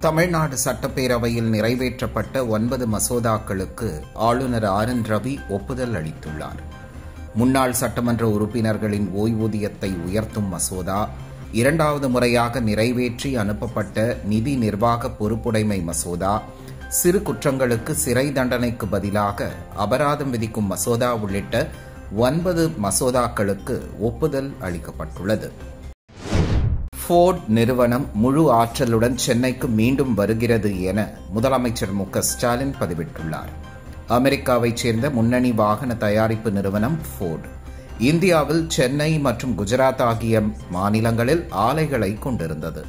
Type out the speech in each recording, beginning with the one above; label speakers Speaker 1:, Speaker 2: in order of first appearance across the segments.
Speaker 1: தமிழ்நாடு சட்டப்பேரவையில் நிறைவேற்றப்பட்ட 9 மசோதாக்களுக்கு ஆளுநர் ஆர் என் ரவி ஒப்புதல் அளித்துள்ளார். முன்னாள் சட்டமன்ற உறுப்பினர்களின் ஓய்வூதியத்தை உயர்த்தும் மசோதா, இரண்டாவது முறையாக நிறைவேற்றி அனுப்பப்பட்ட நிதி நிர்வாக பொறுப்புடைமை மசோதா, சிறு குற்றங்களுக்கு சிறை தண்டனைக்கு பதிலாக அபராதம் விதிக்கும் மசோதா உள்ளிட்ட 9 மசோதாக்களுக்கு ஒப்புதல் அளிக்கப்பட்டுள்ளது. ஃபோர்ட் நிறுவனம் முழு ஆற்றலுடன் சென்னைக்கு மீண்டும் வருகிறது என முதலமைச்சர் மு.க.ஸ்டாலின் பதிவிட்டுள்ளார். அமெரிக்காவைச் சேர்ந்த முன்னணி வாகன தயாரிப்பு நிறுவனம் ஃபோர்ட் இந்தியாவில் சென்னை மற்றும் குஜராத் ஆகிய மாநிலங்களில் ஆலைகளை கொண்டிருந்தது.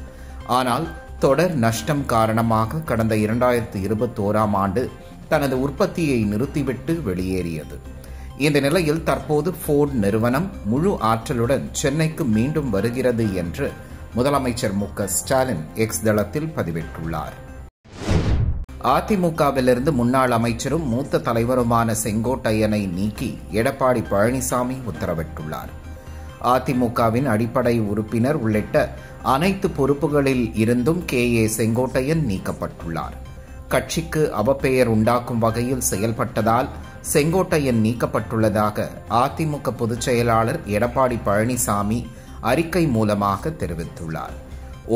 Speaker 1: ஆனால் தொடர் நஷ்டம் காரணமாக கடந்த 2021ஆம் ஆண்டு தனது உற்பத்தியை நிறுத்திவிட்டு வெளியேறியது. இந்த நிலையில் தற்போது ஃபோர்ட் நிறுவனம் முழு ஆற்றலுடன் சென்னைக்கு மீண்டும் வருகிறது என்று முதலமைச்சர் மு.க.ஸ்டாலின் எக்ஸ் தளத்தில் பதிவிட்டுள்ளார். அதிமுகவிலிருந்து முன்னாள் அமைச்சரும் மூத்த தலைவருமான செங்கோட்டையனை நீக்கி எடப்பாடி பழனிசாமி உத்தரவிட்டுள்ளார். அதிமுகவின் அடிப்படை உறுப்பினர் உள்ளிட்ட அனைத்து பொறுப்புகளில் இருந்தும் கே.ஏ. செங்கோட்டையன் நீக்கப்பட்டுள்ளார். கட்சிக்கு அவப்பெயர் உண்டாக்கும் வகையில் செயல்பட்டதால் செங்கோட்டையன் நீக்கப்பட்டுள்ளதாக அதிமுக பொதுச் செயலாளர் எடப்பாடி பழனிசாமி அறிக்கை மூலமாக தெரிவித்துள்ளார்.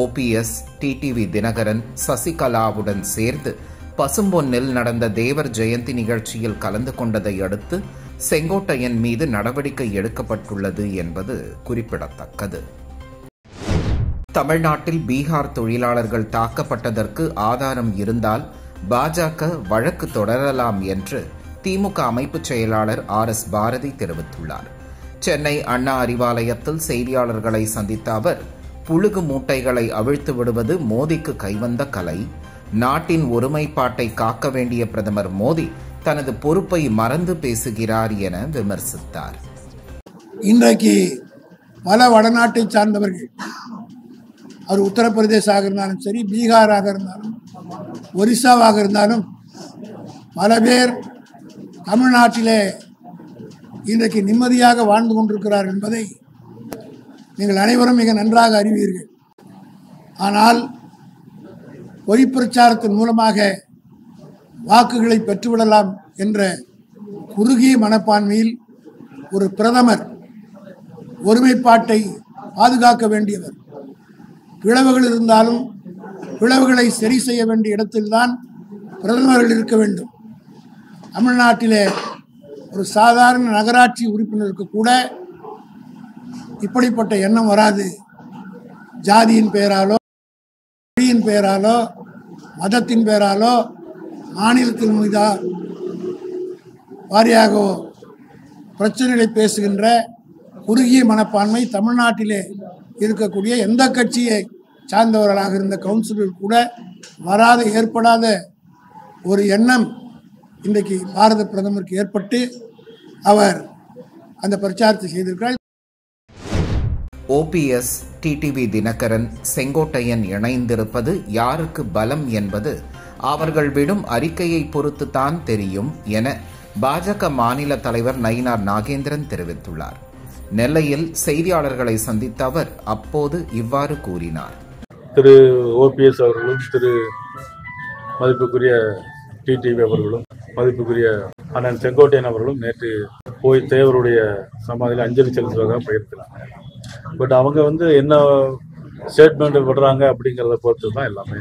Speaker 1: ஓபிஎஸ், டிடிவி தினகரன், சசிகலாவுடன் சேர்ந்து பசும்பொன்னில் நடந்த தேவர் ஜெயந்தி நிகழ்ச்சியில் கலந்து கொண்டதை அடுத்து செங்கோட்டையன் மீது நடவடிக்கை எடுக்கப்பட்டுள்ளது என்பது குறிப்பிடத்தக்கது. தமிழ்நாட்டில் பீகார் தொழிலாளர்கள் தாக்கப்பட்டதற்கு ஆதாரம் இருந்தால் பாஜக வழக்கு தொடரலாம் என்று திமுக அமைப்புச் செயலாளர் ஆர்.எஸ். பாரதி தெரிவித்துள்ளார். சென்னை அண்ணா அறிவாலயத்தில் செய்தியாளர்களை சந்தித்த அவர், புழுகு மூட்டைகளை அவிழ்த்து விடுவது மோடிக்கு கைவந்த கலை, நாட்டின் ஒருமைப்பாட்டை காக்க வேண்டிய பிரதமர் மோடி தனது பொறுப்பை மறந்து பேசுகிறார் என விமர்சித்தார்.
Speaker 2: இன்றைக்கு பல வடநாட்டை சார்ந்தவர்கள், அவர் உத்தரப்பிரதேசாக இருந்தாலும் சரி, பீகாராக இருந்தாலும், ஒரிசாவாக இருந்தாலும், பல பேர் தமிழ்நாட்டிலே இன்றைக்கு நிம்மதியாக வாழ்ந்து கொண்டிருக்கிறார் என்பதை நீங்கள் அனைவரும் மிக நன்றாக அறிவீர்கள். ஆனால் பொய் பிரச்சாரத்தின் மூலமாக வாக்குகளை பெற்றுவிடலாம் என்ற குறுகிய மனப்பான்மையில் ஒரு பிரதமர் ஒருமைப்பாட்டை பாதுகாக்க வேண்டியவர். பிளவுகள் இருந்தாலும் பிளவுகளை சரி செய்ய வேண்டிய இடத்தில்தான் பிரதமர்கள் இருக்க வேண்டும். தமிழ்நாட்டிலே ஒரு சாதாரண நகராட்சி உறுப்பினருக்கு கூட இப்படிப்பட்ட எண்ணம் வராது. ஜாதியின் பெயராலோ, மொழியின் பெயராலோ, மதத்தின் பெயராலோ, மாநிலத்தின் மீதா வாரியாக பிரச்சனைகளை பேசுகின்ற குறுகிய மனப்பான்மை தமிழ்நாட்டிலே இருக்கக்கூடிய எந்த கட்சியை சார்ந்தவர்களாக இருந்த கவுன்சிலர் கூட வராத, ஏற்படாத ஒரு எண்ணம் இன்றைக்கு பாரத பிரதமருக்கு ஏற்பட்டு அவர் அந்த பிரச்சாரத்தை செய்திருக்கிறார்.
Speaker 1: ஓபிஎஸ், டிடிவி தினகரன், செங்கோட்டையன் இணைந்திருப்பது யாருக்கு பலம் என்பது அவர்கள் விடும் அறிக்கையை பொறுத்துதான் தெரியும் என பாஜக மாநில தலைவர் நயினார் நாகேந்திரன் தெரிவித்துள்ளார். நெல்லையில் செய்தியாளர்களை சந்தித்த அவர் அப்போது இவ்வாறு கூறினார்.
Speaker 3: திரு ஓபிஎஸ் அவர்களும், திரு மதிப்புக்குரிய டிடிவி அவர்களும், மதிப்புக்குரிய அண்ணன் செங்கோட்டையன் அவர்களும் நேற்று போய் தேவருடைய சமாதியில் அஞ்சலி செலுத்துவதாக போயிருக்கிறாங்க. பட் அவங்க என்ன ஸ்டேட்மெண்ட் விடுறாங்க அப்படிங்கிறத பொறுத்து தான் எல்லாமே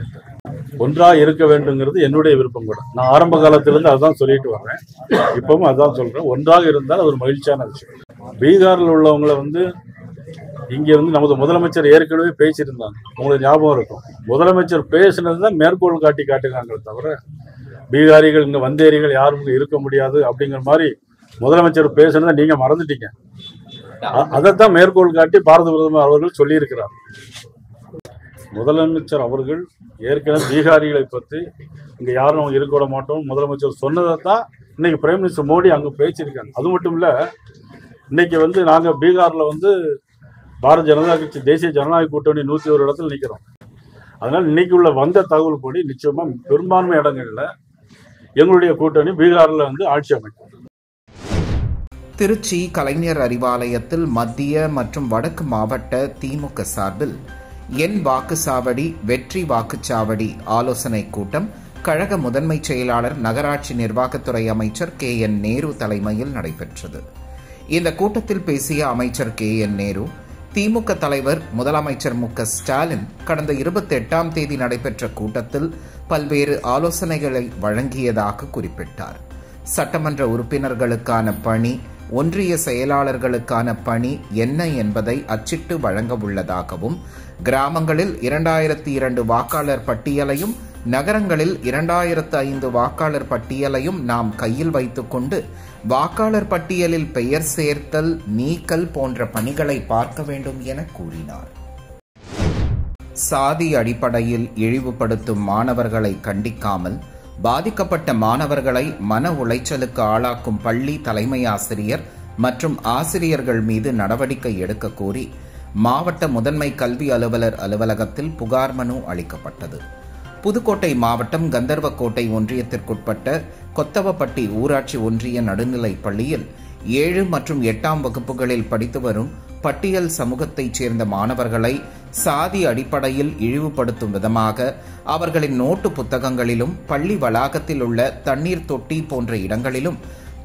Speaker 3: ஒன்றாக இருக்க வேண்டுங்கிறது என்னுடைய விருப்பம் கூட. நான் ஆரம்ப காலத்திலிருந்து அதுதான் சொல்லிட்டு வர்றேன், இப்பவும் அதுதான் சொல்றேன். ஒன்றாக இருந்தால் அது ஒரு மகிழ்ச்சியான விஷயம். பீகாரில் உள்ளவங்களை இங்கே நமது முதலமைச்சர் ஏற்கனவே பேசியிருந்தாங்க. உங்களுக்கு ஞாபகம் இருக்கும், முதலமைச்சர் பேசினது தான் மேற்கோள் காட்டுகிறாங்களே தவிர பீகாரிகள் இங்கே வந்தேரிகள் யாரும் இருக்க முடியாது அப்படிங்கிற மாதிரி முதலமைச்சர் பேசுனதை நீங்க மறந்துட்டீங்க. அதைத்தான் மேற்கோள் காட்டி பாரத பிரதமர் அவர்கள் சொல்லியிருக்கிறார். முதலமைச்சர் அவர்கள் ஏற்கனவே பீகாரிகளை பற்றி இங்க யாரும் இருக்க விட மாட்டோம் முதலமைச்சர் சொன்னதை தான் இன்னைக்கு பிரைம் மினிஸ்டர் மோடி அங்க பேசியிருக்காங்க. அது மட்டும் இல்ல, இன்னைக்கு நாங்க பீகார்ல பாரதிய ஜனதா கட்சி தேசிய ஜனநாயக கூட்டணி 101 இடத்துல நிற்கிறோம். அதனால இன்னைக்கு உள்ள வந்த தகவல் படி நிச்சயமா பெரும்பான்மை இடங்கள்ல எங்களுடைய கூட்டணி பீகார்ல ஆட்சி அமைக்கும்.
Speaker 1: திருச்சி கலைஞர் அறிவாலயத்தில் மத்திய மற்றும் வடக்கு மாவட்ட திமுக சார்பில் என் வாக்குச்சாவடி வெற்றி வாக்குச்சாவடி ஆலோசனைக் கூட்டம் கழக முதன்மை செயலாளர் நகராட்சி நிர்வாகத்துறை அமைச்சர் KN நேரு தலைமையில் நடைபெற்றது. இந்த கூட்டத்தில் பேசிய அமைச்சர் KN நேரு, திமுக தலைவர் முதலமைச்சர் மு.க. ஸ்டாலின் கடந்த 28ஆம் தேதி நடைபெற்ற கூட்டத்தில் பல்வேறு ஆலோசனைகளை வழங்கியதாக குறிப்பிட்டார். சட்டமன்ற உறுப்பினர்களுக்கான பணி, ஒன்றிய செயலாளர்களுக்கான பணி என்ன என்பதை அச்சிட்டு வழங்க உள்ளதாகவும், கிராமங்களில் 2002 வாக்காளர் பட்டியலையும் நகரங்களில் 2005 வாக்காளர் பட்டியலையும் நாம் கையில் வைத்துக்கொண்டு வாக்காளர் பட்டியலில் பெயர் சேர்த்தல், நீக்கல் போன்ற பணிகளை பார்க்க வேண்டும் என கூறினார். சாதி அடிப்படையில் இழிவுபடுத்தும் மாணவர்களை கண்டிக்காமல் பாதிக்கப்பட்ட மாணவர்களை மன உளைச்சலுக்கு ஆளாக்கும் பள்ளி தலைமை ஆசிரியர் மற்றும் ஆசிரியர்கள் மீது நடவடிக்கை எடுக்க கோரி மாவட்ட முதன்மை கல்வி அலுவலர் அலுவலகத்தில் புகார் மனு அளிக்கப்பட்டது. புதுக்கோட்டை மாவட்டம் கந்தர்வக்கோட்டை ஒன்றியத்திற்குட்பட்ட கொத்தவப்பட்டி ஊராட்சி ஒன்றிய நடுநிலைப் பள்ளியில் 7 மற்றும் 8ஆம் வகுப்புகளில் படித்து வரும் பட்டியல் சமூகத்தைச் சேர்ந்த மாணவர்களை சாதி அடிப்படையில் இழிவுபடுத்தும் விதமாக அவர்களின் நோட்டு புத்தகங்களிலும் பள்ளி வளாகத்தில் உள்ள தண்ணீர் தொட்டி போன்ற இடங்களிலும்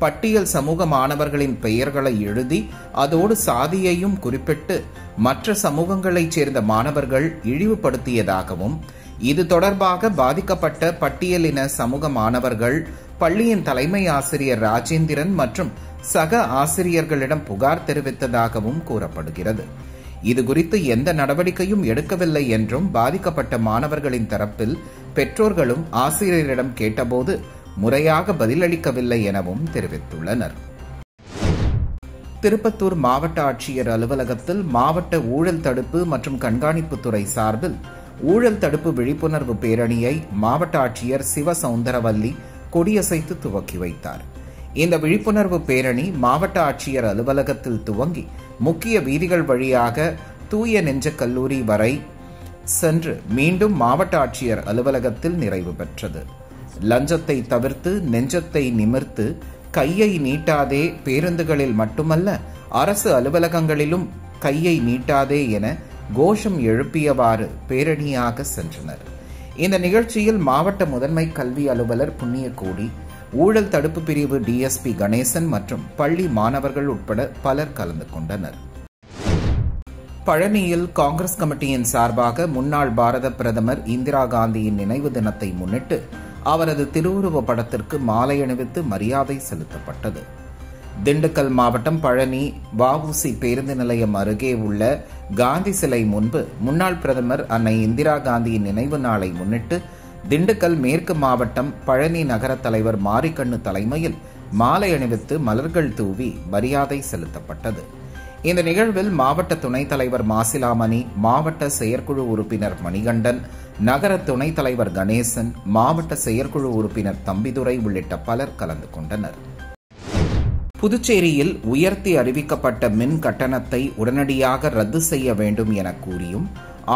Speaker 1: பட்டியல் சமூக மாணவர்களின் பெயர்களை எழுதி அதோடு சாதியையும் குறிப்பிட்டு மற்ற சமூகங்களைச் சேர்ந்த மாணவர்கள் இழிவுபடுத்தியதாகவும், இது தொடர்பாக பாதிக்கப்பட்ட பட்டியலின சமூக மாணவர்கள் பள்ளியின் தலைமை ஆசிரியர் ராஜேந்திரன் மற்றும் சக ஆசிரியர்களிடம் புகார் தெரிவித்ததாகவும் கூறப்படுகிறது. இதுகுறித்து எந்த நடவடிக்கையும் எடுக்கவில்லை என்றும், பாதிக்கப்பட்ட மாணவர்களின் தரப்பில் பெற்றோர்களும் ஆசிரியரிடம் கேட்டபோது முறையாக பதிலளிக்கவில்லை எனவும் தெரிவித்துள்ளனர். திருப்பத்தூர் மாவட்ட ஆட்சியர் அலுவலகத்தில் மாவட்ட ஊழல் தடுப்பு மற்றும் கண்காணிப்புத்துறை சார்பில் ஊழல் தடுப்பு விழிப்புணர்வு பேரணியை மாவட்ட ஆட்சியர் சிவசவுந்தரவல்லி கொடியசைத்து துவக்கி வைத்தார். இந்த விழிப்புணர்வு பேரணி மாவட்ட ஆட்சியர் அலுவலகத்தில் துவங்கி முக்கிய வீதிகள் வழியாக தூய நெஞ்ச கல்லூரி வரை சென்று மீண்டும் மாவட்ட ஆட்சியர் அலுவலகத்தில் நிறைவு பெற்றது. லஞ்சத்தை தவிர்த்து நெஞ்சத்தை நிமிர்த்து கையை நீட்டாதே, பேருந்துகளில் மட்டுமல்ல அரசு அலுவலகங்களிலும் கையை நீட்டாதே என கோஷம் எழுப்பியவாறு பேரணியாக சென்றனர். இந்த நிகழ்ச்சியில் மாவட்ட முதன்மை கல்வி அலுவலர் புண்ணியகோடி, ஊழல் தடுப்பு பிரிவு DSP கணேசன் மற்றும் பள்ளி மாணவர்கள் உட்பட பலர் கலந்து கொண்டனர். பழனியில் காங்கிரஸ் கமிட்டியின் சார்பாக முன்னாள் பாரத பிரதமர் இந்திரா காந்தியின் நினைவு தினத்தை முன்னிட்டு அவரது திருவுருவ படத்திற்கு மாலை அணிவித்து மரியாதை செலுத்தப்பட்டது. திண்டுக்கல் மாவட்டம் பழனி வஉசி பேருந்து நிலையம் அருகே உள்ள காந்தி சிலை முன்பு முன்னாள் பிரதமர் அன்னை இந்திரா காந்தியின் நினைவு நாளை முன்னிட்டு திண்டுக்கல் மேற்கு மாவட்டம் பழனி நகர தலைவர் மாரிக்கண்ணு தலைமையில் மாலை அணிவித்து மலர்கள் தூவி மரியாதை செலுத்தப்பட்டது. இந்த நிகழ்வில் மாவட்ட துணைத் தலைவர் மாசிலாமணி, மாவட்ட செயற்குழு உறுப்பினர் மணிகண்டன், நகர துணைத் தலைவர் கணேசன், மாவட்ட செயற்குழு உறுப்பினர் தம்பிதுரை உள்ளிட்ட பலர் கலந்து கொண்டனர். புதுச்சேரியில் உயர்த்தி அறிவிக்கப்பட்ட மின் கட்டணத்தை உடனடியாக ரத்து செய்ய வேண்டும் என கூறியும்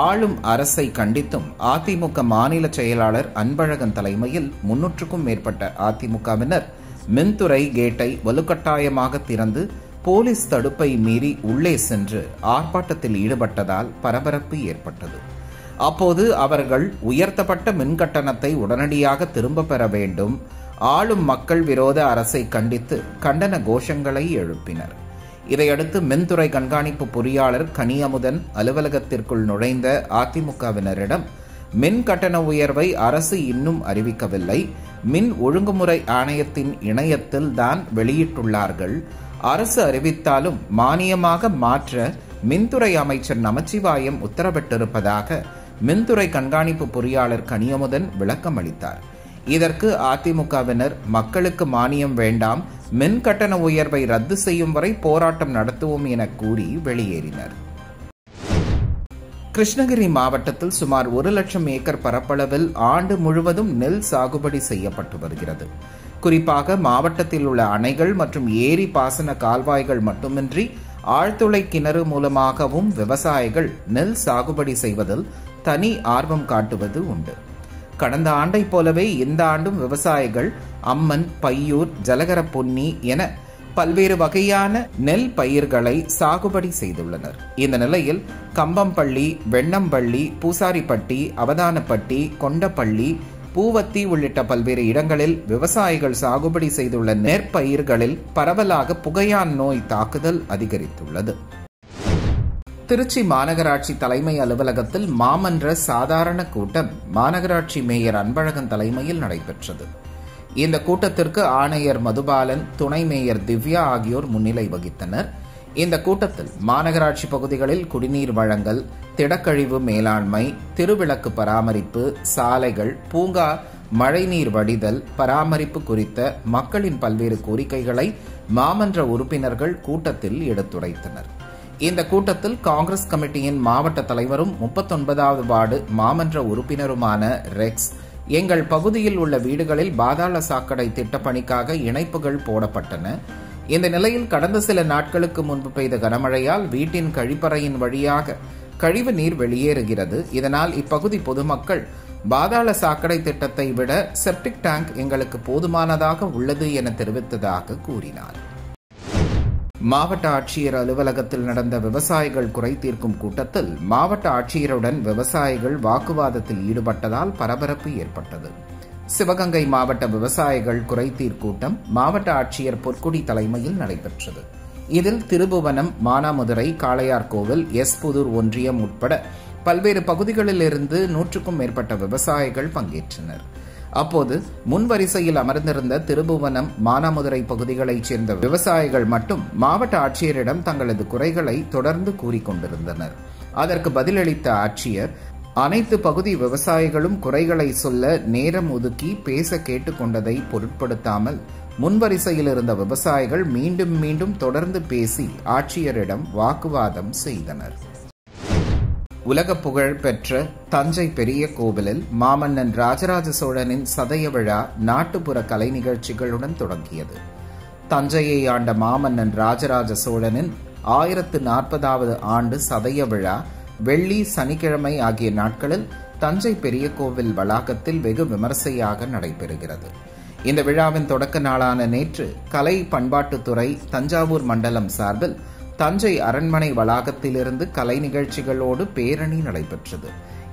Speaker 1: ஆளும் அரசை கண்டித்தும் அதிமுக மாநில செயலாளர் அன்பழகன் தலைமையில் 300க்கும் மேற்பட்ட அதிமுகவினர் மின்துறை கேட்டை வலுக்கட்டாயமாக திறந்து போலீஸ் தடுப்பை மீறி உள்ளே சென்று ஆர்ப்பாட்டத்தில் ஈடுபட்டதால் பரபரப்பு ஏற்பட்டது. அப்போது அவர்கள் உயர்த்தப்பட்ட மின்கட்டணத்தை உடனடியாக திரும்ப பெற வேண்டும், ஆளும் மக்கள் விரோத அரசை கண்டித்து கண்டன கோஷங்களை எழுப்பினர். இதையடுத்து மின்துறை கண்காணிப்பு பொறியாளர் கனியமுதன் அலுவலகத்திற்குள் நுழைந்த அதிமுகவினரிடம் மின் கட்டண உயர்வை அரசு இன்னும் அறிவிக்கவில்லை, மின் ஒழுங்குமுறை ஆணையத்தின் இணையத்தில் தான் வெளியிட்டுள்ளார்கள், அரசு அறிவித்தாலும் மானியமாக மாற்ற மின்துறை அமைச்சர் நமச்சிவாயம் உத்தரவிட்டிருப்பதாக மின்துறை கண்காணிப்பு பொறியாளர் கனியமுதன் விளக்கம் அளித்தார். இதற்கு அதிமுகவினர் மக்களுக்கு மானியம் வேண்டாம், மின் கட்டண உயர்வை ரத்து செய்யும் வரை போராட்டம் நடத்துவோம் என கூறி வெளியேறினர். கிருஷ்ணகிரி மாவட்டத்தில் சுமார் 1 லட்சம் ஏக்கர் பரப்பளவில் ஆண்டு முழுவதும் நெல் சாகுபடி செய்யப்பட்டு வருகிறது. குறிப்பாக மாவட்டத்தில் உள்ள அணைகள் மற்றும் ஏரி பாசன கால்வாய்கள் மட்டுமின்றி ஆழ்துளை கிணறு மூலமாகவும் விவசாயிகள் நெல் சாகுபடி செய்வதில் தனி ஆர்வம் காட்டுவது உண்டு. கடந்த ஆண்டைப் போலவே இந்த ஆண்டும் விவசாயிகள் அம்மன், பையூர், ஜலகர பொன்னி என பல்வேறு வகையான நெல் பயிர்களை சாகுபடி செய்துள்ளனர். இந்த நிலையில் கம்பம்பள்ளி, வெண்ணம்பள்ளி, பூசாரிப்பட்டி, அவதானப்பட்டி, கொண்டப்பள்ளி, பூவத்தி உள்ளிட்ட பல்வேறு இடங்களில் விவசாயிகள் சாகுபடி செய்துள்ள நெற்பயிர்களில் பரவலாக புகையான் நோய் தாக்குதல் அதிகரித்துள்ளது. திருச்சி மாநகராட்சி தலைமை அலுவலகத்தில் மாமன்ற சாதாரண கூட்டம் மாநகராட்சி மேயர் அன்பழகன் தலைமையில் நடைபெற்றது. இந்த கூட்டத்திற்கு ஆணையர் மதுபாலன், துணை மேயர் திவ்யா ஆகியோர் முன்னிலை வகித்தனர். இந்த கூட்டத்தில் மாநகராட்சி பகுதிகளில் குடிநீர் வழங்கல், திடக்கழிவு மேலாண்மை, திருவிளக்கு பராமரிப்பு, சாலைகள், பூங்கா, மழைநீர் வடிதல், பராமரிப்பு குறித்த மக்களின் பல்வேறு கோரிக்கைகளை மாமன்ற உறுப்பினர்கள் கூட்டத்தில் எடுத்துரைத்தனர். இந்த கூட்டத்தில் காங்கிரஸ் கமிட்டியின் மாவட்ட தலைவரும் 39வது வார்டு மாமன்ற உறுப்பினருமான ரெக்ஸ், எங்கள் பகுதியில் உள்ள வீடுகளில் பாதாள சாக்கடை திட்டப்பணிக்காக இணைப்புகள் போடப்பட்டன. இந்த நிலையில் கடந்த சில நாட்களுக்கு முன்பு பெய்த கனமழையால் வீட்டின் கழிப்பறையின் வழியாக கழிவு நீர் வெளியேறுகிறது. இதனால் இப்பகுதி பொதுமக்கள் பாதாள சாக்கடை திட்டத்தை விட செப்டிக் டேங்க் எங்களுக்கு போதுமானதாக உள்ளது என தெரிவித்ததாக கூறினார். மாவட்ட ஆட்சியர் அலுவலகத்தில் நடந்த விவசாயிகள் குறை தீர்க்கும் கூட்டத்தில் மாவட்ட ஆட்சியருடன் விவசாயிகள் வாக்குவாதத்தில் ஈடுபட்டதால் பரபரப்பு ஏற்பட்டது. சிவகங்கை மாவட்ட விவசாயிகள் குறை தீர்க்கூட்டம் மாவட்ட ஆட்சியர் பொற்குடி தலைமையில் நடைபெற்றது. இதில் திருபுவனம், மானாமதுரை, காளையார்கோவில், புதூர் ஒன்றியம் உட்பட பல்வேறு பகுதிகளில் இருந்து 100க்கும் மேற்பட்ட விவசாயிகள் பங்கேற்றனர். அப்போது முன்வரிசையில் அமர்ந்திருந்த திருபுவனம், மானாமதுரை பகுதிகளைச் சேர்ந்த விவசாயிகள் மட்டும் மாவட்ட ஆட்சியரிடம் தங்களது குறைகளை தொடர்ந்து கூறிக்கொண்டிருந்தனர். அதற்கு பதிலளித்த ஆட்சியர், அனைத்து பகுதி விவசாயிகளும் குறைகளை சொல்ல நேரம் ஒதுக்கி பேச கேட்டுக்கொண்டதை பொருட்படுத்தாமல் முன்வரிசையில் இருந்த விவசாயிகள் மீண்டும் மீண்டும் தொடர்ந்து பேசி ஆட்சியரிடம் வாக்குவாதம் செய்தனர். உலக புகழ் பெற்ற தஞ்சை பெரிய கோவிலில் மாமன்னன் ராஜராஜ சோழனின் சதய விழா நாட்டுப்புற கலை நிகழ்ச்சிகளுடன் தொடங்கியது. தஞ்சையை ஆண்ட மாமன்னன் ராஜராஜ சோழனின் 1040வது ஆண்டு சதய விழா வெள்ளி, சனிக்கிழமை ஆகிய நாட்களில் தஞ்சை பெரிய கோவில் வளாகத்தில் வெகு விமர்சையாக நடைபெறுகிறது. இந்த விழாவின் தொடக்க நாளான நேற்று கலை பண்பாட்டுத்துறை தஞ்சாவூர் மண்டலம் சார்பில் தஞ்சை அரண்மனை வளாகத்திலிருந்து கலை நிகழ்ச்சிகளோடு பேரணி நடைபெற்றது.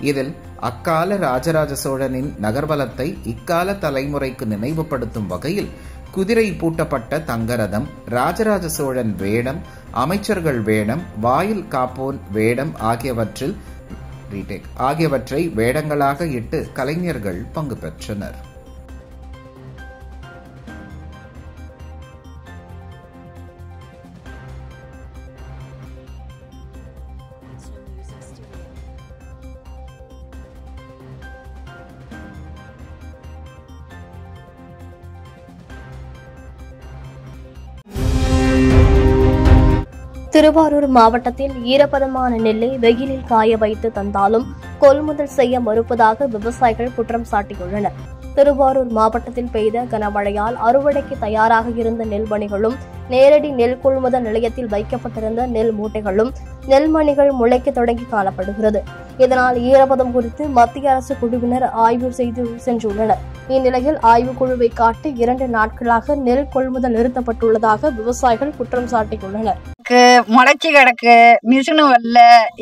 Speaker 1: இதில் அக்கால ராஜராஜ சோழனின் நகர்வலத்தை இக்கால தலைமுறைக்கு நினைவுபடுத்தும் வகையில் குதிரை பூட்டப்பட்ட தங்கரதம், ராஜராஜ சோழன் வேடம், அமைச்சர்கள் வேடம், வாயில் காப்போன் வேடம் ஆகியவற்றை வேடங்களாக இட்டு கலைஞர்கள் பங்கு பெற்றனர்.
Speaker 4: திருவாரூர் மாவட்டத்தில் ஈரப்பதமான நெல்லை வெயிலில் காய வைத்து தந்தாலும் கொள்முதல் செய்ய மறுப்பதாக விவசாயிகள் குற்றம் சாட்டியுள்ளனர். திருவாரூர் மாவட்டத்தில் பெய்த கனமழையால் அறுவடைக்கு தயாராக இருந்த நெல்மணிகளும் நேரடி நெல் கொள்முதல் நிலையத்தில் வைக்கப்பட்டிருந்த நெல் மூட்டைகளும் நெல்மணிகள் முளைக்க தொடங்கி காணப்படுகிறது. இதனால் ஈரப்பதம் குறித்து மத்திய அரசு குழுவினர் ஆய்வு செய்து சென்றுள்ளனர். இந்நிலையில் ஆய்வுக்குழுவை காட்டி 2 நாட்களாக நெல் கொள்முதல் நிறுத்தப்பட்டுள்ளதாக விவசாயிகள் குற்றம் சாட்டியுள்ளனர்.
Speaker 5: முளைச்சி கிடக்கு, மிஷினு வரல,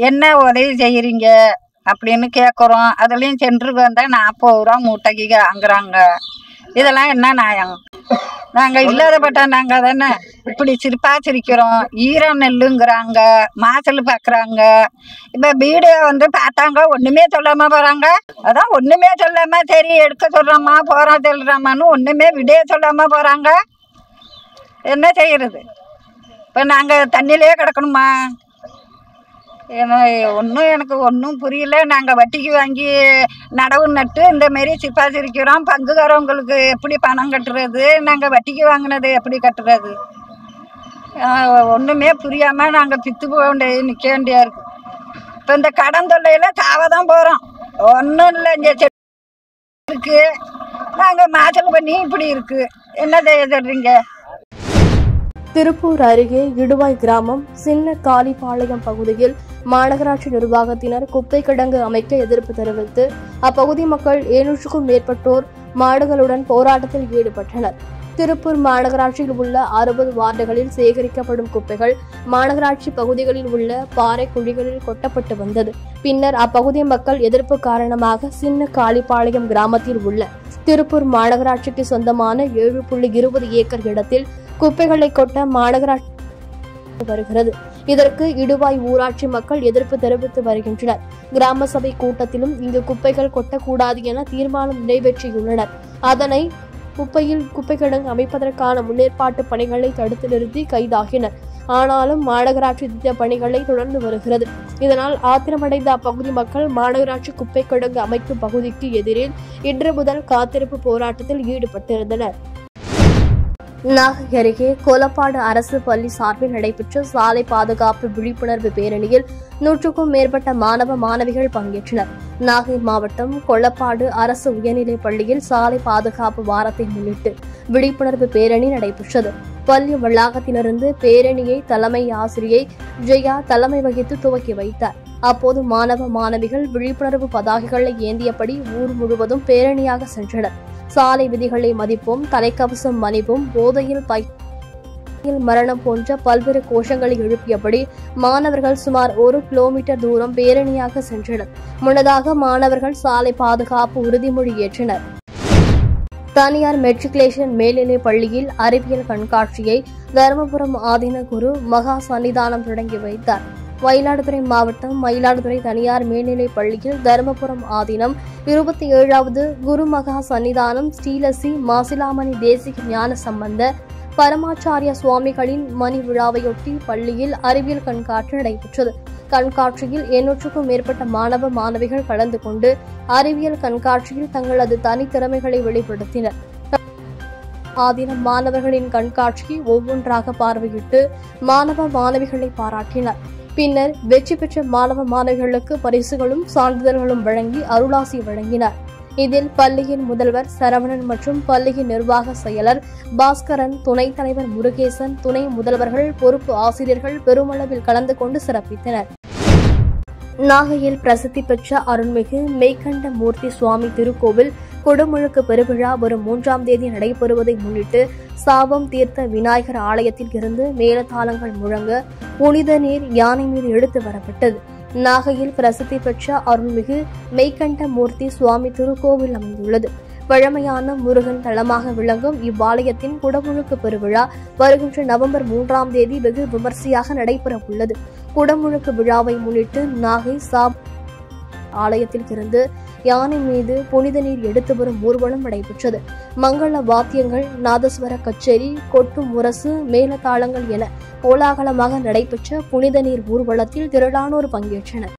Speaker 5: என்ன உதவி செய்யறீங்க அப்படின்னு கேட்குறோம். அதுலேயும் சென்றுக்கு வந்தால் 40 ரூபா மூட்டைக்கு வாங்குறாங்க. இதெல்லாம் என்ன நியாயம்? நாங்கள் இல்லாதப்பட்ட நாங்கள் தானே இப்படி சிரிக்கிறோம். ஈரம் நெல்லுங்கிறாங்க, மாசல் பார்க்குறாங்க. இப்போ வீடியோ பார்த்தாங்க, ஒன்றுமே சொல்லாமல் போகிறாங்க. அதான் ஒன்றுமே சொல்லாமல் சரி எடுக்க சொல்கிறோமா போகிறோம் சொல்கிறோமான்னு ஒன்றுமே விடிய சொல்லாமல் போகிறாங்க. என்ன செய்கிறது? இப்போ நாங்கள் தண்ணியிலே கிடக்கணுமா? எனக்கு ஒன்றும் புரியல. நாங்கள் வட்டிக்கு வாங்கி நடவு நட்டு இந்தமாரி சிரிக்கிறோம். பங்குகாரவங்களுக்கு எப்படி பணம் கட்டுறது? நாங்கள் வட்டிக்கு வாங்கினது எப்படி கட்டுறது? ஒன்றுமே புரியாமல் நாங்கள் பித்து போக நிற்க வேண்டியா இருக்கு. இப்போ இந்த கடன் தொல்லையில் சாவதான் போகிறோம். ஒன்றும் இல்லை, இங்கே இருக்கு, நாங்கள் மாசல் பண்ணி இப்படி இருக்கு. என்ன செய்ய சொல்றீங்க?
Speaker 4: திருப்பூர் அருகே இடுவாய் கிராமம் சின்ன காளிப்பாளையம் பகுதியில் மாநகராட்சி நிர்வாகத்தினர் குப்பை கிடங்கு அமைக்க எதிர்ப்பு தெரிவித்து அப்பகுதி மக்கள் 700க்கும் மேற்பட்டோர் மாடுகளுடன் போராட்டத்தில் ஈடுபட்டனர். திருப்பூர் மாநகராட்சியில் உள்ள 60 வார்டுகளில் சேகரிக்கப்படும் குப்பைகள் மாநகராட்சி பகுதிகளில் உள்ள பாறை குழிகளில் கொட்டப்பட்டு வந்தது. பின்னர் அப்பகுதி மக்கள் எதிர்ப்பு காரணமாக சின்ன காளிப்பாளையம் கிராமத்தில் உள்ள திருப்பூர் மாநகராட்சிக்கு சொந்தமான 7.20 ஏக்கர் இடத்தில் குப்பைகளை கொட்ட மாநகராட்சி வருகிறது. இதற்கு இடுவாய் ஊராட்சி மக்கள் எதிர்ப்பு தெரிவித்து வருகின்றனர். கிராம சபை கூட்டத்திலும் இங்கு குப்பைகள் கொட்டக்கூடாது என தீர்மானம் நிறைவேற்றியுள்ளனர். அதனை குப்பை கிடங்கு அமைப்பதற்கான முன்னேற்பாட்டு பணிகளை தடுத்து நிறுத்தி கைதாகினர். ஆனாலும் மாநகராட்சி திட்ட பணிகளை தொடர்ந்து வருகிறது. இதனால் ஆத்திரமடைந்த அப்பகுதி மக்கள் மாநகராட்சி குப்பை கிடங்கு அமைக்கும் பகுதிக்கு எதிரில் இன்று முதல் காத்திருப்பு போராட்டத்தில் ஈடுபட்டிருந்தனர். நாகை அருகே கோலப்பாடு அரசு பள்ளி சார்பில் நடைபெற்ற சாலை பாதுகாப்பு விழிப்புணர்வு பேரணியில் 100க்கும் மேற்பட்ட மாணவ மாணவிகள் பங்கேற்றனர். நாகை மாவட்டம் கொளப்பாடு அரசு உயர்நிலைப் பள்ளியில் சாலை பாதுகாப்பு வாரத்தை முன்னிட்டு விழிப்புணர்வு பேரணி நடைபெற்றது. பள்ளி வளாகத்திலிருந்து பேரணியை தலைமை ஆசிரியை ஜெயா தலைமை வகித்து துவக்கி வைத்தார். அப்போது மாணவ மாணவிகள் விழிப்புணர்வு பதாகைகளை ஏந்தியபடி ஊர் முழுவதும் பேரணியாக சென்றனர். சாலை விதிகளை மதிப்போம், தலைக்கவசம் அணிவோம், போதையில் மரணம் போன்ற பல்வேறு கோஷங்களை எழுப்பியபடி மாணவர்கள் சுமார் 1 கிலோமீட்டர் தூரம் பேரணியாக சென்றனர். முன்னதாக மாணவர்கள் சாலை பாதுகாப்பு உறுதிமொழி ஏற்றனர். தனியார் மெட்ரிகுலேஷன் மேல்நிலைப் பள்ளியில் அறிவியல் கண்காட்சியை தருமபுரம் ஆதீன குரு மகா சன்னிதானம் தொடங்கி வைத்தார். மயிலாடுதுறை மாவட்டம் மயிலாடுதுறை தனியார் மேல்நிலைப் பள்ளியில் தருமபுரம் ஆதீனம் 27வது குருமகா சன்னிதானம் ஸ்ரீலசி மாசிலாமணி தேசிக ஞான சம்பந்த பரமாச்சாரிய சுவாமிகளின் மணி விழாவையொட்டி பள்ளியில் அறிவியல் கண்காட்சி நடைபெற்றது. கண்காட்சியில் 800க்கும் மேற்பட்ட மாணவ மாணவிகள் கலந்து கொண்டு அறிவியல் கண்காட்சியில் தங்களது தனித்திறமைகளை வெளிப்படுத்தினர். ஆதீனம் மாணவர்களின் கண்காட்சியை ஒவ்வொன்றாக பார்வையிட்டு மாணவ மாணவிகளை பாராட்டினர். பின்னர் வெற்றி பெற்ற மாணவ மாணவிகளுக்கு பரிசுகளும் சான்றிதழ்களும் வழங்கி அருளாசி வழங்கினார். இதில் பள்ளியின் முதல்வர் சரவணன் மற்றும் பள்ளியின் நிர்வாக செயலர் பாஸ்கரன், துணைத் தலைவர் முருகேசன், துணை முதல்வர்கள், பொறுப்பு ஆசிரியர்கள் பெருமளவில் கலந்து கொண்டு சிறப்பித்தனர். நாகையில் பிரசித்தி பெற்ற அருள்மிகு மெய்கண்ட மூர்த்தி சுவாமி திருக்கோவில் குடமுழுக்கு பெருவிழா வரும் 3ஆம் தேதி நடைபெறுவதை முன்னிட்டு சாபம் தீர்த்த விநாயகர் ஆலயத்தில் இருந்து மேலதாளங்கள் முழங்க புனித நீர் யானை மீது எடுத்து வரப்பட்டது. நாகையில் பிரசித்தி பெற்ற அருள்மிகு மெய்கண்ட மூர்த்தி சுவாமி திருக்கோவில் அமைந்துள்ளது. பழமையான முருகன் தலமாக விளங்கும் இவ்வாலயத்தின் குடமுழுக்கு பெருவிழா வருகின்ற நவம்பர் 3ஆம் தேதி வெகு விமர்சையாக நடைபெற உள்ளது. குடமுழுக்கு விழாவை முன்னிட்டு நாகை ஆலயத்தில் இருந்து யானை மீது புனித நீர் எடுத்து வரும் ஊர்வலம் நடைபெற்றது. மங்கள வாத்தியங்கள், நாதஸ்வர கச்சேரி, கொட்டு முரசு, மேலதாளங்கள் என கோலாகலமாக நடைபெற்ற புனித நீர் ஊர்வலத்தில் திரளானோர் பங்கேற்றனர்.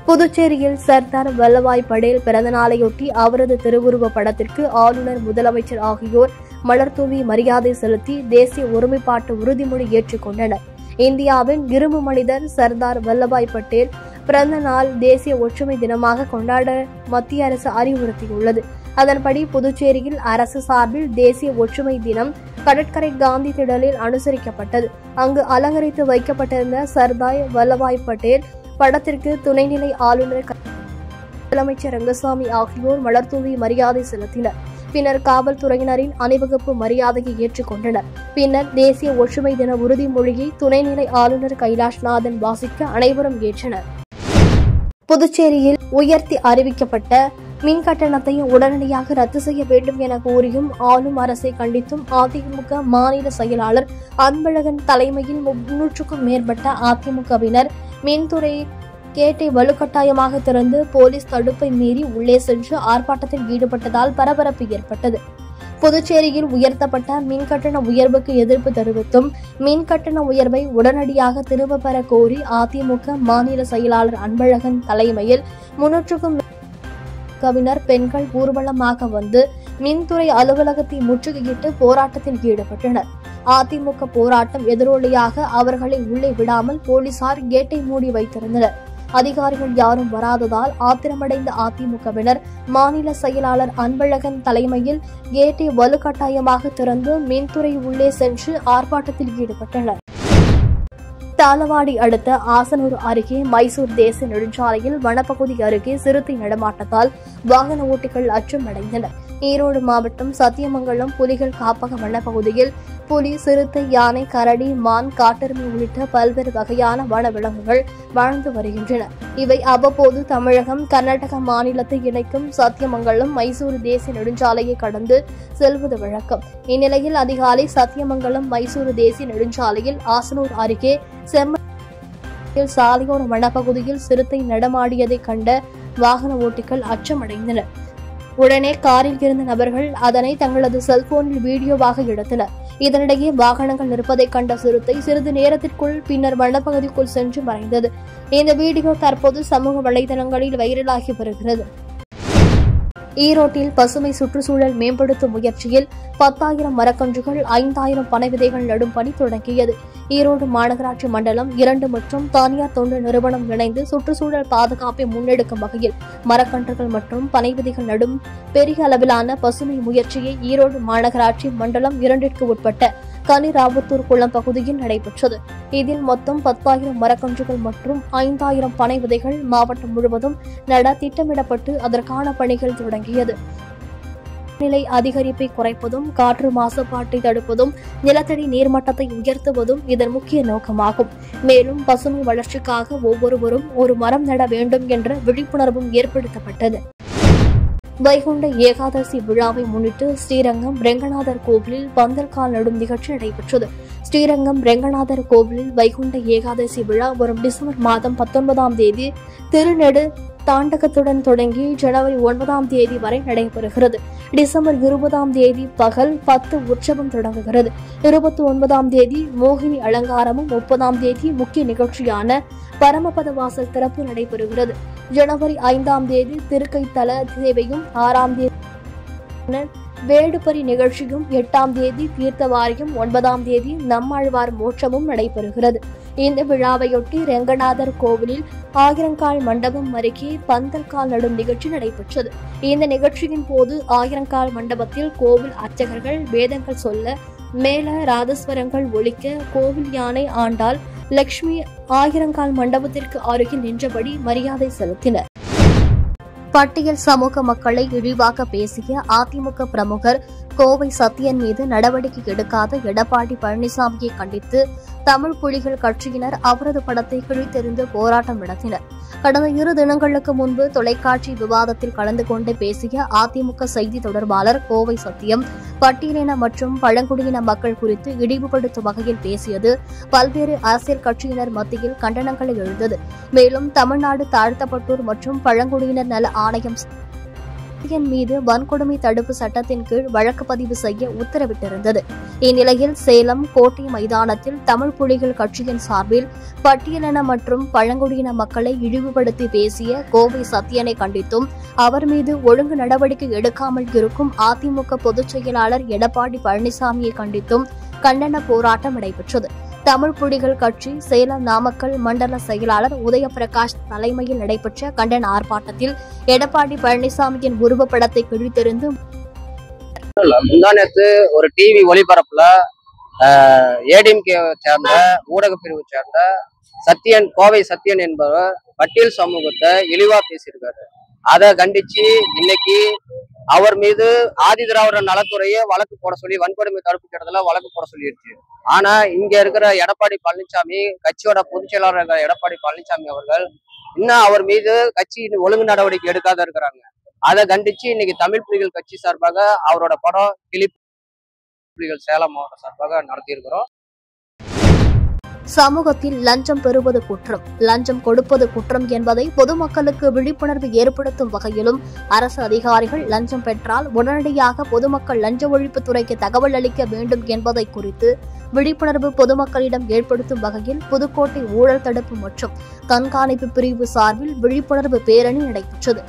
Speaker 4: புதுச்சேரியில் சர்தார் வல்லபாய் படேல் பிறந்தநாளையொட்டி அவரது திருவுருவ படத்திற்கு ஆளுநர், முதலமைச்சர் ஆகியோர் மலர்தூவி மரியாதை செலுத்தி தேசிய ஒருமைப்பாட்டு உறுதிமொழி ஏற்றுக்கொண்டனர். இந்தியாவின் இரும்பு மனிதர் சர்தார் வல்லபாய் பட்டேல் பிறந்த நாள் தேசிய ஒற்றுமை தினமாக கொண்டாட மத்திய அரசு அறிவுறுத்தியுள்ளது. அதன்படி புதுச்சேரியில் அரசு சார்பில் தேசிய ஒற்றுமை தினம் கடற்கரை காந்தி திடலில் அனுசரிக்கப்பட்டது. அங்கு அலங்கரித்து வைக்கப்பட்டிருந்த சர்தார் வல்லபாய் பட்டேல் படத்திற்கு துணைநிலை ஆளுநர், முதலமைச்சர் ரங்கசாமி ஆகியோர் மலர்தூவி மரியாதை செலுத்தினர். பின்னர் காவல்துறையினரின் அணிவகுப்பு மரியாதையை ஏற்றுக்கொண்டனர். பின்னர் தேசிய ஒற்றுமை தின உறுதிமொழியை துணைநிலை ஆளுநர் கைலாஷ்நாதன் வாசிக்க அனைவரும் ஏற்றனர். புதுச்சேரியில் உயர்த்தி அறிவிக்கப்பட்ட மின் கட்டணத்தை உடனடியாக ரத்து செய்ய வேண்டும் என கூறியும் ஆளும் அரசை கண்டித்தும் அதிமுக மாநில செயலாளர் அன்பழகன் தலைமையில் 300க்கும் மேற்பட்ட அதிமுகவினர் மின்துறை கேட்டை வலுக்கட்டாயமாக திறந்து போலீஸ் தடுப்பை மீறி உள்ளே சென்று ஆர்ப்பாட்டத்தில் ஈடுபட்டதால் பரபரப்பு ஏற்பட்டது. புதுச்சேரியில் உயர்த்தப்பட்ட மின் கட்டண உயர்வுக்கு எதிர்ப்பு தெரிவித்தும் மின் கட்டண உயர்வை உடனடியாக திரும்பப் பெற கோரி அதிமுக மாநில செயலாளர் அன்பழகன் தலைமையில் 300க்கும் கவிஞர் பெண்கள் ஊர்வலமாக வந்து மின்துறை அலுவலகத்தை முற்றுகையிட்டு போராட்டத்தில் ஈடுபட்டனர். அதிமுக போராட்டம் எதிரொலியாக அவர்களை உள்ளே விடாமல் போலீசார் கேட்டை மூடி வைத்திருந்தனர். அதிகாரிகள் யாரும் வராததால் ஆத்திரமடைந்த அதிமுகவினர் மாநில செயலாளர் அன்பழகன் தலைமையில் கேட்டை வலுக்கட்டாயமாக திறந்து மின்துறை உள்ளே சென்று ஆர்ப்பாட்டத்தில் ஈடுபட்டனர். தாளவாடி அடுத்த ஆசனூர் அருகே மைசூர் தேசிய நெடுஞ்சாலையில் வனப்பகுதி அருகே சிறுத்தை நடமாட்டத்தால் வாகன ஓட்டிகள் அச்சமடைந்தனர். ஈரோடு மாவட்டம் சத்தியமங்கலம் புலிகள் காப்பக வனப்பகுதியில் புலி, சிறுத்தை, யானை, கரடி, மான், காட்டெருமை உள்ளிட்ட பல்வேறு வகையான வனவிலங்குகள் வாழ்ந்து வருகின்றன. இவை அவ்வப்போது தமிழகம், கர்நாடக மாநிலத்தை இணைக்கும் சத்தியமங்கலம் மைசூர் தேசிய நெடுஞ்சாலையை கடந்து செல்வது வழக்கம். இந்நிலையில் அதிகாலை சத்தியமங்கலம் மைசூர் தேசிய நெடுஞ்சாலையில் ஆசனூர் அருகே சாலையோர வனப்பகுதியில் சிறுத்தை நடமாடியதை கண்ட வாகன ஓட்டிகள் அச்சமடைந்தனர். உடனே காரில் இருந்த நபர்கள் அதனை தங்களது செல்போனில் வீடியோவாக எடுத்தனர். இதனிடையே வாகனங்கள் நிற்பதை கண்ட சிறுத்தை சிறிது நேரத்திற்குள் பின்னர் வனப்பகுதிக்குள் சென்று மறைந்தது. இந்த வீடியோ தற்போது சமூக வலைதளங்களில் வைரலாகி வருகிறது. ஈரோட்டில் பசுமை சுற்றுச்சூழல் மேம்படுத்தும் முயற்சியில் 10,000 மரக்கன்றுகள், 5,000 பனை விதைகள் நடும் பணி தொடங்கியது. ஈரோடு மாநகராட்சி மண்டலம் 2 மற்றும் தனியார் தொண்டு நிறுவனம் இணைந்து சுற்றுச்சூழல் பாதுகாப்பை முன்னெடுக்கும் வகையில் மரக்கன்றுகள் மற்றும் பனை விதைகள் நடும் பெரிய அளவிலான பசுமை முயற்சியை ஈரோடு மாநகராட்சி மண்டலம் 2ற்கு உட்பட்ட கனிராவுத்தூர் குளம் பகுதியில் நடைபெற்றது. இதில் மொத்தம் 10,000 மரக்கன்றுகள் மற்றும் 5,000 பனை விதைகள் மாவட்டம் முழுவதும் நட திட்டமிடப்பட்டு அதற்கான பணிகள் தொடங்கியது. நிலை அதிகரிப்பை குறைப்பதும், காற்று மாசுபாட்டை தடுப்பதும், நிலத்தடி நீர்மட்டத்தை உயர்த்துவதும் இதன் முக்கிய நோக்கமாகும். மேலும் பசுமை வளர்ச்சிக்காக ஒவ்வொருவரும் ஒரு மரம் நட வேண்டும் என்ற விழிப்புணர்வும் ஏற்படுத்தப்பட்டது. வைகுண்ட ஏகாதசி விழாவை முன்னிட்டு ஸ்ரீரங்கம் ரெங்கநாதர் கோவிலில் பந்தல்கால் நடும் நிகழ்ச்சி நடைபெற்றது. ஸ்ரீரங்கம் ரெங்கநாதர் கோவிலில் வைகுண்ட ஏகாதசி விழா வரும் டிசம்பர் மாதம் 19ஆம் தேதி திருநெடு தாண்டகத்துடன் தொடங்கி ஜனவரி 9ஆம் தேதி வரை நடைபெறுகிறது. டிசம்பர் 20ஆம் தேதி பகல் 10 உற்சவம் தொடங்குகிறது. 29ஆம் தேதி மோகினி அலங்காரமும், 30ஆம் தேதி முக்கிய நிகழ்ச்சியான பரமபத வாசல் திறப்பு நடைபெறுகிறது. ஜனவரி 5ஆம் தேதி திருக்கைத்தல சேவையும், 6ஆம் தேதி வேடுபரி நிகழ்ச்சியும், 8ஆம் தேதி தீர்த்தவாரியும், 9ஆம் தேதி நம்மாழ்வார் மோட்சமும் நடைபெறுகிறது. இந்த விழாவையொட்டி ரெங்கநாதர் கோவிலில் ஆயிரங்கால் மண்டபம் அருகே பந்தல்கால் நடும் நிகழ்ச்சி நடைபெற்றது. இந்த நிகழ்ச்சியின் போது ஆயிரங்கால் மண்டபத்தில் கோவில் அர்ச்சகர்கள் வேதங்கள் சொல்ல, மேல ராதஸ்வரங்கள் ஒலிக்க, கோவில் யானை ஆண்டாள் லட்சுமி ஆயிரங்கால் மண்டபத்திற்கு அருகில் நின்றபடி மரியாதை செலுத்தினர். பட்டியல் சமூக மக்களை இழிவாக பேசிய அதிமுக பிரமுகர் கோவை சத்தியன் மீது நடவடிக்கை எடுக்காத எடப்பாடி பழனிசாமியை கண்டித்து தமிழ் புலிகள் கட்சியினர் அவரது படத்தை கிழித்தெறிந்து போராட்டம் நடத்தினர். கடந்த 2 தினங்களுக்கு முன்பு தொலைக்காட்சி விவாதத்தில் கலந்து கொண்டு பேசிய அதிமுக செய்தி தொடர்பாளர் கோவை சத்தியம் பட்டியலின மற்றும் பழங்குடியின மக்கள் குறித்து இழிவுபடுத்தும் வகையில் பேசியது பல்வேறு அரசியல் கட்சியினர் மத்தியில் கண்டனங்களை எழுந்தது. மேலும் தமிழ்நாடு தாழ்த்தப்பட்டோர் மற்றும் பழங்குடியினர் நல ஆணையம் மீது வன்கொடுமை தடுப்பு சட்டத்தின் கீழ் வழக்கு பதிவு செய்ய உத்தரவிட்டிருந்தது. இந்நிலையில் சேலம் கோட்டை மைதானத்தில் தமிழ் புலிகள் கட்சியின் சார்பில் பட்டியலின மற்றும் பழங்குடியின மக்களை இழிவுபடுத்தி பேசிய கோவை சத்தியனை கண்டித்தும் அவர் மீது ஒழுங்கு நடவடிக்கை எடுக்காமல் இருக்கும் அதிமுக பொதுச் செயலாளர் எடப்பாடி பழனிசாமியை கண்டித்தும் கண்டன போராட்டம் நடைபெற்றது. தமிழ் புலிகள் கட்சி சேலம் நாமக்கல் மண்டல செயலாளர் உதயபிரகாஷ் தலைமையில் நடைபெற்ற கண்டன ஆர்ப்பாட்டத்தில் எடப்பாடி பழனிசாமியின் உருவப்படத்தை கிழித்தெறிந்து
Speaker 6: முந்தானத்து ஒரு டிவி ஒளிபரப்புல ஏடிஎம்கே சேர்ந்த ஊடக பிரிவு சேர்ந்த சத்தியன், கோவை சத்தியன் என்பவர் பட்டியல் சமூகத்தை இழிவா பேசியிருக்காரு. அதை கண்டிச்சு இன்னைக்கு அவர் மீது ஆதிதிராவிடர் நலத்துறையே வழக்கு போட சொல்லி வன்கொடுமை தடுப்பு சட்டத்துல வழக்கு போட சொல்லிடுச்சு. ஆனா இங்க இருக்கிற எடப்பாடி பழனிசாமி, கட்சியோட பொதுச் செயலாளர் இருக்கிற எடப்பாடி பழனிசாமி அவர்கள் இன்னும் அவர் மீது கட்சி ஒழுங்கு நடவடிக்கை எடுக்காத இருக்கிறாங்க. அதை கண்டிச்சு இன்னைக்கு தமிழ் புலிகள் கட்சி சார்பாக அவரோட படம் கிளிப் புலிகள் சேலம் மாவட்ட சார்பாக நடத்தியிருக்கிறோம்.
Speaker 4: சமூகத்தில் லஞ்சம் பெறுவது குற்றம், லஞ்சம் கொடுப்பது குற்றம் என்பதை பொதுமக்களுக்கு விழிப்புணர்வு ஏற்படுத்தும் வகையிலும் அரசு அதிகாரிகள் லஞ்சம் பெற்றால் உடனடியாக பொதுமக்கள் லஞ்ச ஒழிப்புத்துறைக்கு தகவல் அளிக்க வேண்டும் என்பதை குறித்து விழிப்புணர்வு பொதுமக்களிடம் ஏற்படுத்தும் வகையில் புதுக்கோட்டை ஊழல் தடுப்பு மற்றும் கண்காணிப்பு பிரிவு சார்பில் விழிப்புணர்வு பேரணி நடைபெற்றது.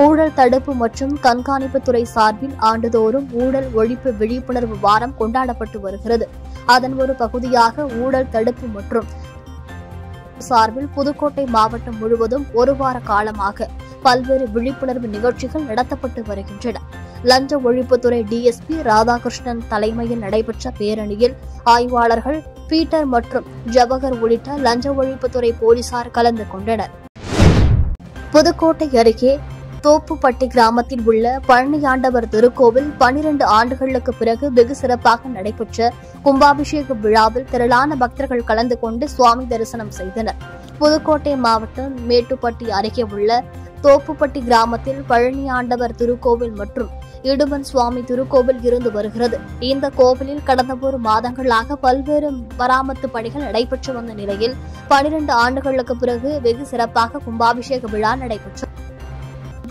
Speaker 4: ஊழல் தடுப்பு மற்றும் கண்காணிப்பு துறை சார்பில் ஆண்டுதோறும் ஊழல் ஒழிப்பு விழிப்புணர்வு வாரம் கொண்டாடப்பட்டு வருகிறது. அதன் ஒரு பகுதியாக ஊழல் தடுப்பு மற்றும் சார்பில் புதுக்கோட்டை மாவட்டம் முழுவதும் ஒரு வார காலமாக பல்வேறு விழிப்புணர்வு நிகழ்ச்சிகள் நடத்தப்பட்டு வருகின்றன. லஞ்ச ஒழிப்புத்துறை டிஎஸ்பி ராதாகிருஷ்ணன் தலைமையில் நடைபெற்ற பேரணியில் ஆய்வாளர்கள் பீட்டர் மற்றும் ஜவஹர் உள்ளிட்ட லஞ்ச ஒழிப்புத்துறை போலீசார் கலந்து கொண்டனர். புதுக்கோட்டை அருகே தோப்புப்பட்டி கிராமத்தில் உள்ள பழனியாண்டவர் திருக்கோவில் 12 ஆண்டுகளுக்கு பிறகு வெகு சிறப்பாக நடைபெற்ற கும்பாபிஷேக விழாவில் திரளான பக்தர்கள் கலந்து கொண்டு சுவாமி தரிசனம் செய்தனர். புதுக்கோட்டை மாவட்டம் மேட்டுப்பட்டி அருகே உள்ள தோப்புப்பட்டி கிராமத்தில் பழனியாண்டவர் திருக்கோவில் மற்றும் இடுமன் சுவாமி திருக்கோவில் இருந்து வருகிறது. இந்த கோவிலில் கடந்த 1 மாதங்களாக பல்வேறு பராமத்து பணிகள் நடைபெற்று வந்த நிலையில் 12 ஆண்டுகளுக்கு பிறகு வெகு சிறப்பாக கும்பாபிஷேக விழா நடைபெற்றது.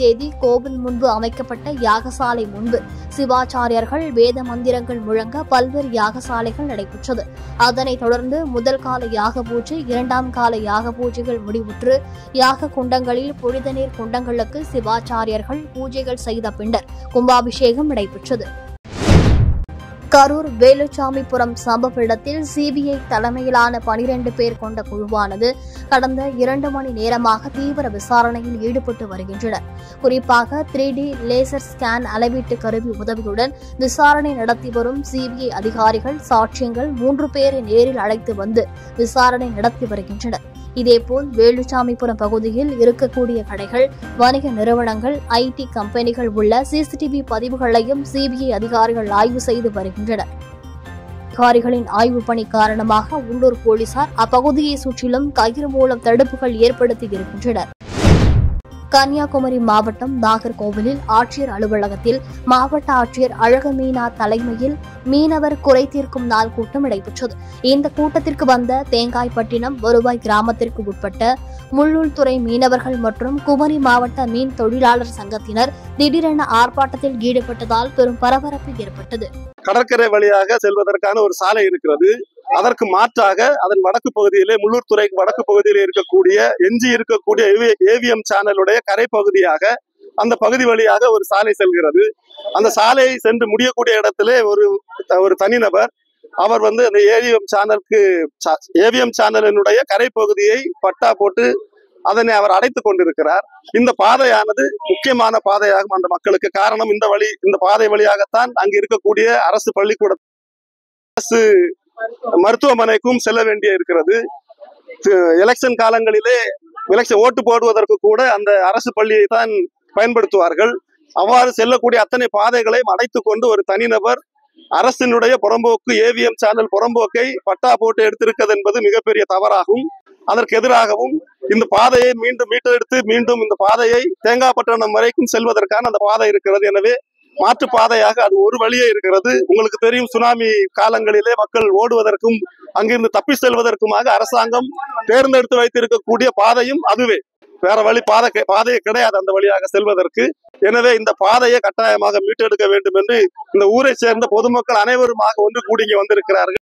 Speaker 4: தேதி கோவில் முன்பு அமைக்கப்பட்ட யாகசாலை முன்பு சிவாச்சாரியர்கள் வேத மந்திரங்கள் முழங்க பல்வேறு யாகசாலைகள் நடைபெற்றது. அதனைத் தொடர்ந்து முதல் கால யாக பூஜை, 2ஆம் கால யாக பூஜைகள் முடிவுற்று யாக குண்டங்களில் புனித நீர் குண்டங்களுக்கு சிவாச்சாரியர்கள் பூஜைகள் செய்த பின்னர் கும்பாபிஷேகம் நடைபெற்றது. கரூர் வேலுச்சாமிபுரம் சம்பவ இடத்தில் சிபிஐ தலைமையிலான 12 பேர் கொண்ட குழுவானது கடந்த 2 மணி நேரமாக தீவிர விசாரணையில் ஈடுபட்டு வருகின்றனர். குறிப்பாக 3D லேசர் ஸ்கேன் அளவீட்டு கருவி உதவியுடன் விசாரணை நடத்தி வரும் சிபிஐ அதிகாரிகள் சாட்சியங்கள் 3 பேரை நேரில் அழைத்து வந்து விசாரணை நடத்தி வருகின்றனர். இதேபோல் வேலுச்சாமிபுரம் பகுதியில் இருக்கக்கூடிய கடைகள், வணிக நிறுவனங்கள், ஐடி கம்பெனிகள் உள்ள சிசிடிவி பதிவுகளையும் சிபிஐ அதிகாரிகள் ஆய்வு செய்து வருகின்றனர். அதிகாரிகளின் ஆய்வு பணி காரணமாக உள்ளூர் போலீசார் அப்பகுதியை சுற்றிலும் கயிறு மூலம் தடுப்புகள் ஏற்படுத்தி இருக்கின்றனர். கன்னியாகுமரி மாவட்டம் நாகர்கோவிலில் ஆட்சியர் அலுவலகத்தில் மாவட்ட ஆட்சியர் அழகமீனா தலைமையில் மீனவர் குறை தீர்க்கும் நாள் கூட்டம் நடைபெற்றது. இந்த கூட்டத்திற்கு வந்த தேங்காய்பட்டினம் வருவாய் கிராமத்திற்கு உட்பட்ட முள்ளூர்துறை மீனவர்கள் மற்றும் குமரி மாவட்ட மீன் தொழிலாளர் சங்கத்தினர் திடீரென ஆர்ப்பாட்டத்தில் ஈடுபட்டதால் பெரும் பரபரப்பு ஏற்பட்டது.
Speaker 7: கடற்கரை வழியாக செல்வதற்கான ஒரு சாலை இருக்கிறது. அதற்கு மாற்றாக அதன் வடக்கு பகுதியிலே முள்ளூர்துறை வடக்கு பகுதியில் இருக்கக்கூடிய எஞ்சி இருக்கக்கூடிய ஏவிஎம் சேனலுடைய கரை பகுதியாக அந்த பகுதி வழியாக ஒரு சாலை செல்கிறது. அந்த சாலையை சென்று முடியக்கூடிய இடத்திலே ஒரு தனிநபர் அவர் அந்த ஏவிஎம் சேனலினுடைய கரை பகுதியை பட்டா போட்டு அதனை அவர் அடைத்துக் கொண்டிருக்கிறார். இந்த பாதையானது முக்கியமான பாதையாகும் அந்த மக்களுக்கு. காரணம், இந்த பாதை வழியாகத்தான் அங்கு இருக்கக்கூடிய அரசு பள்ளிக்கூட அரசு மருத்துவமனைக்கும் செல்ல வேண்டிய இருக்கிறது. எலெக்ஷன் காலங்களிலே ஓட்டு போடுவதற்கு கூட அந்த அரசு பள்ளியை தான் பயன்படுத்துவார்கள். அவ்வாறு செல்லக்கூடிய அத்தனை பாதைகளை அடைத்துக் கொண்டு ஒரு தனிநபர் அரசினுடைய புறம்போக்கு ஏவிஎம் சேனல் புறம்போக்கை பட்டா போட்டு எடுத்திருக்கிறது என்பது மிகப்பெரிய தவறாகும். அதற்கு எதிராகவும் இந்த பாதையை மீண்டும் மீட்டெடுத்து மீண்டும் இந்த பாதையை தேங்காய்பட்டினம் வரைக்கும் செல்வதற்கான அந்த பாதை இருக்கிறது. எனவே மாற்று பாதையாக அது ஒரு வழியே இருக்கிறது. உங்களுக்கு தெரியும், சுனாமி காலங்களிலே மக்கள் ஓடுவதற்கும் அங்கிருந்து தப்பி செல்வதற்குமாக அரசாங்கம் தேர்ந்தெடுத்து வைத்திருக்கக்கூடிய பாதையும் அதுவே. வேற வழி பாதையே கிடையாது அந்த வழியாக செல்வதற்கு. எனவே இந்த பாதையை கட்டாயமாக மீட்டெடுக்க வேண்டும் என்று இந்த ஊரை சேர்ந்த பொதுமக்கள் அனைவருமாக ஒன்று கூடி இங்கே வந்திருக்கிறார்கள்.